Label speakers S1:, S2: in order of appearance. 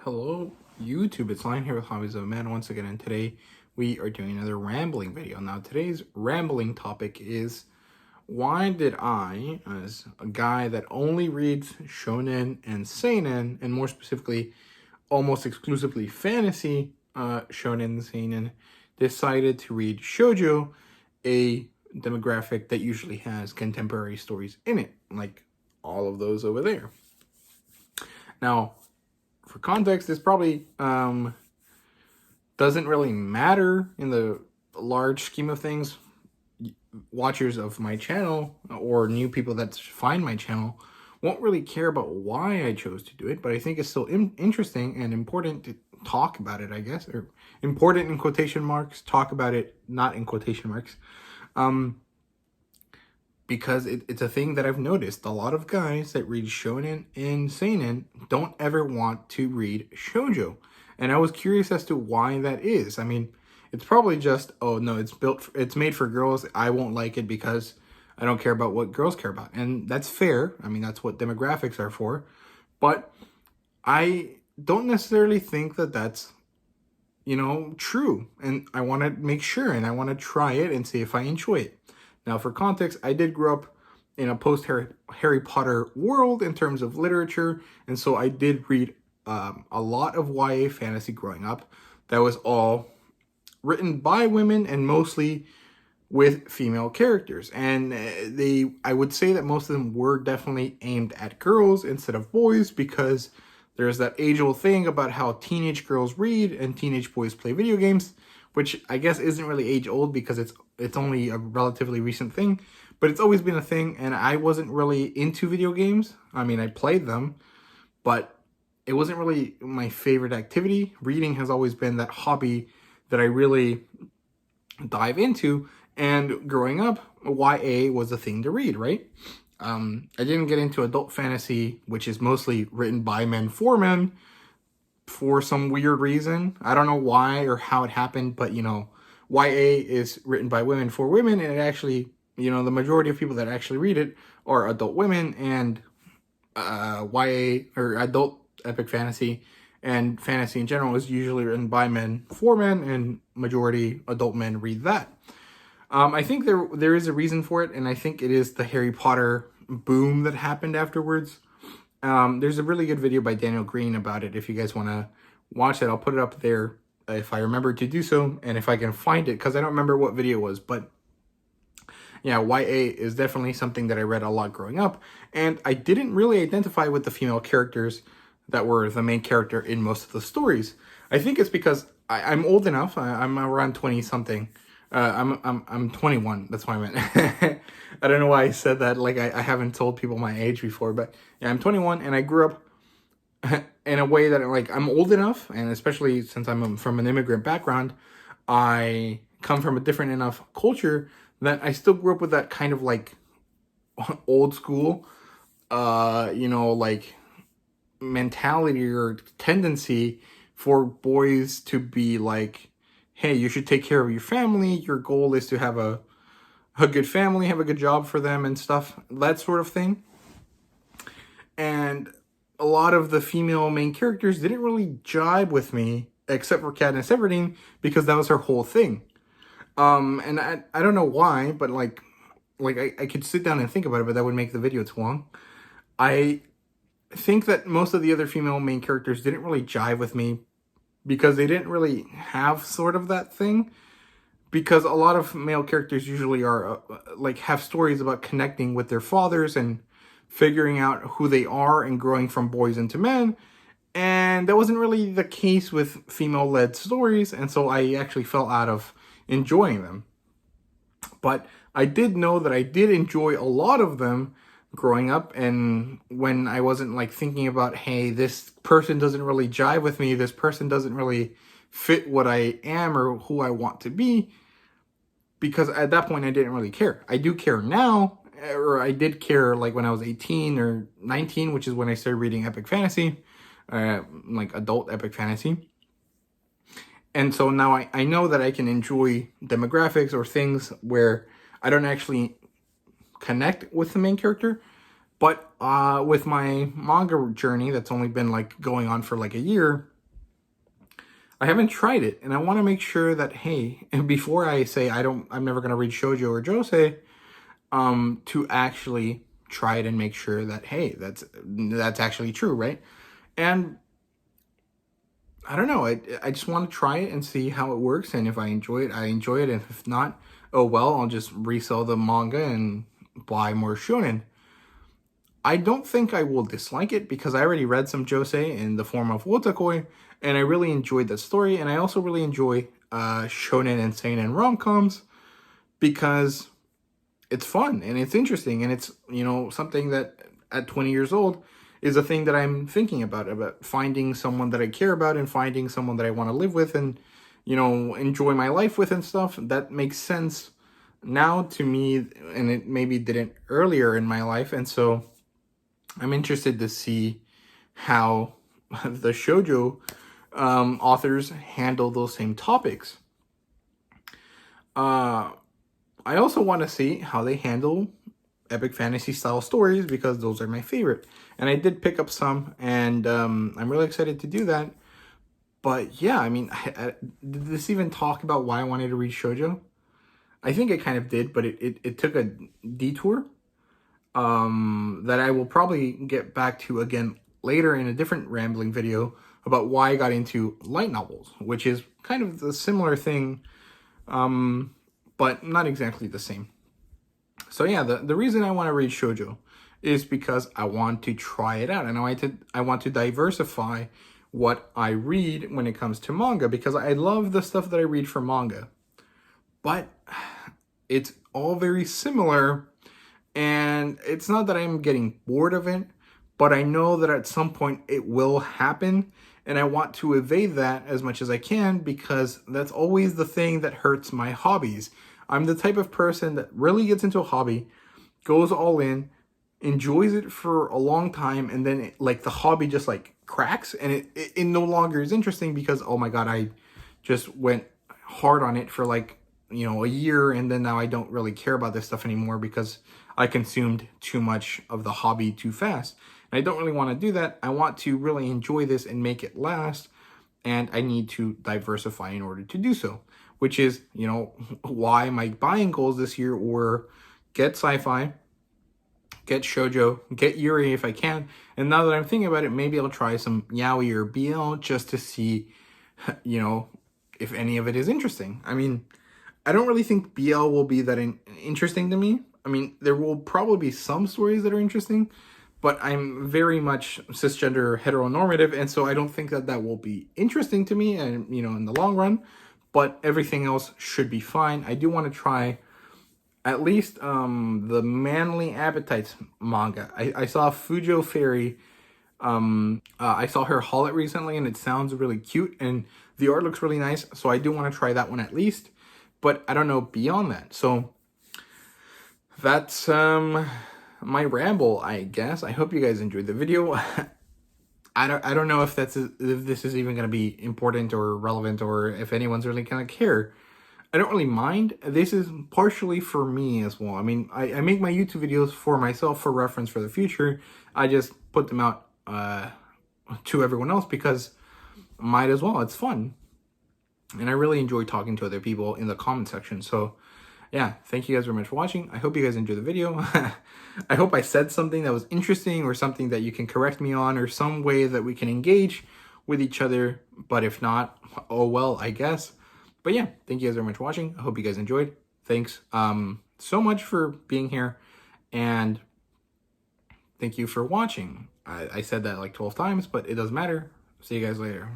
S1: Hello, YouTube. It's Lion here with Hobbies of a Man once again, and today we are doing another rambling video. Now, today's rambling topic is why did I, as a guy that only reads shonen and seinen, and more specifically, almost exclusively fantasy shonen and seinen, decided to read Shojo, a demographic that usually has contemporary stories in it, like all of those over there. Now, for context, this probably doesn't really matter in the large scheme of things. Watchers of my channel or new people that find my channel won't really care about why I chose to do it, but I think it's still interesting and important to talk about it, I guess, or important in quotation marks, talk about it not in quotation marks, because it's a thing that I've noticed. A lot of guys that read shonen and seinen don't ever want to read shoujo. And I was curious as to why that is. I mean, it's probably just, oh no, it's made for girls. I won't like it because I don't care about what girls care about. And that's fair. I mean, that's what demographics are for. But I don't necessarily think that that's, true. And I want to make sure, and I want to try it and see if I enjoy it. Now, for context, I did grow up in a post-Harry Potter world in terms of literature, and so I did read a lot of YA fantasy growing up. That was all written by women and mostly with female characters. And I would say that most of them were definitely aimed at girls instead of boys, because there's that age-old thing about how teenage girls read and teenage boys play video games, which I guess isn't really age-old because it's only a relatively recent thing, but it's always been a thing, and I wasn't really into video games. I mean, I played them, but it wasn't really my favorite activity. Reading has always been that hobby that I really dive into, and growing up, YA was a thing to read, right? I didn't get into adult fantasy, which is mostly written by men for some weird reason. I don't know why or how it happened, but YA is written by women for women, and it actually, the majority of people that actually read it are adult women, and YA or adult epic fantasy and fantasy in general is usually written by men for men, and majority adult men read that. I think there is a reason for it, and I think it is the Harry Potter boom that happened afterwards. There's a really good video by Daniel Green about it. If you guys want to watch it, I'll put it up there if I remember to do so, and if I can find it, because I don't remember what video it was. But yeah, YA is definitely something that I read a lot growing up, and I didn't really identify with the female characters that were the main character in most of the stories. I think it's because I'm old enough. I'm around 20 something. I'm 21. That's what I meant. I don't know why I said that. Like I haven't told people my age before, but yeah, I'm 21, and I grew up in a way that I'm old enough, and especially since I'm from an immigrant background, I come from a different enough culture that I still grew up with that kind of old school, mentality or tendency for boys to be like, hey, you should take care of your family. Your goal is to have a good family, have a good job for them and stuff, that sort of thing. And a lot of the female main characters didn't really jibe with me, except for Katniss Everdeen, because that was her whole thing. And I don't know why, but I could sit down and think about it, but that would make the video too long. I think that most of the other female main characters didn't really jive with me because they didn't really have sort of that thing. Because a lot of male characters usually are have stories about connecting with their fathers and figuring out who they are and growing from boys into men. And that wasn't really the case with female-led stories, and so I actually fell out of enjoying them. But I did know that I did enjoy a lot of them growing up, and when I wasn't thinking about, hey, this person doesn't really jive with me, this person doesn't really fit what I am or who I want to be, because at that point I didn't really care. I do care now, or I did care when I was 18 or 19, which is when I started reading epic fantasy, adult epic fantasy. And so now I know that I can enjoy demographics or things where I don't actually connect with the main character, but with my manga journey that's only been going on for a year, I haven't tried it, and I want to make sure that, hey, and before I say I'm never gonna read shoujo or josei, to actually try it and make sure that, hey, that's actually true, right? And I don't know, I just want to try it and see how it works, and if I enjoy it, I enjoy it, and if not, oh well, I'll just resell the manga and buy more shonen. I don't think I will dislike it because I already read some josei in the form of wotakoi, and I really enjoyed that story, and I also really enjoy shonen and seinen rom-coms because it's fun and it's interesting, and it's, you know, something that at 20 years old is a thing that I'm thinking about finding someone that I care about and finding someone that I want to live with and, you know, enjoy my life with and stuff. That makes sense now to me, and it maybe didn't earlier in my life. And so I'm interested to see how the shoujo authors handle those same topics. I also want to see how they handle epic fantasy style stories because those are my favorite. And I did pick up some, and I'm really excited to do that. But yeah, I mean, did this even talk about why I wanted to read shoujo? I think it kind of did, but it took a detour that I will probably get back to again later in a different rambling video about why I got into light novels, which is kind of the similar thing, but not exactly the same. So yeah, the reason I want to read shoujo is because I want to try it out, and I want to diversify what I read when it comes to manga, because I love the stuff that I read for manga, but it's all very similar, and it's not that I'm getting bored of it, but I know that at some point it will happen, and I want to evade that as much as I can because that's always the thing that hurts my hobbies. I'm the type of person that really gets into a hobby, goes all in, enjoys it for a long time, and then like the hobby just like cracks and it no longer is interesting because, oh my god, I just went hard on it for like, you know, a year, and then now I don't really care about this stuff anymore because I consumed too much of the hobby too fast. And I don't really want to do that. I want to really enjoy this and make it last, and I need to diversify in order to do so, which is, you know, why my buying goals this year were get sci-fi, get shoujo, get yuri if I can, and now that I'm thinking about it, maybe I'll try some yaoi or BL just to see, you know, if any of it is interesting. I mean, I don't really think BL will be that interesting to me. I mean, there will probably be some stories that are interesting, but I'm very much cisgender heteronormative, and so I don't think that that will be interesting to me, and, you know, in the long run, but everything else should be fine. I do want to try at least the Manly Appetites manga. I saw Fujo Fairy. I saw her haul it recently, and it sounds really cute, and the art looks really nice, so I do want to try that one at least, but I don't know beyond that. So that's my ramble, I guess. I hope you guys enjoyed the video. I don't know if this is even going to be important or relevant, or if anyone's really going to care. I don't really mind. This is partially for me as well. I mean, I make my YouTube videos for myself for reference for the future. I just put them out to everyone else because might as well. It's fun. And I really enjoy talking to other people in the comment section. So yeah, thank you guys very much for watching. I hope you guys enjoyed the video. I hope I said something that was interesting, or something that you can correct me on, or some way that we can engage with each other. But if not, oh well, I guess. But yeah, thank you guys very much for watching. I hope you guys enjoyed. Thanks so much for being here, and thank you for watching. I said that like 12 times, but it doesn't matter. See you guys later.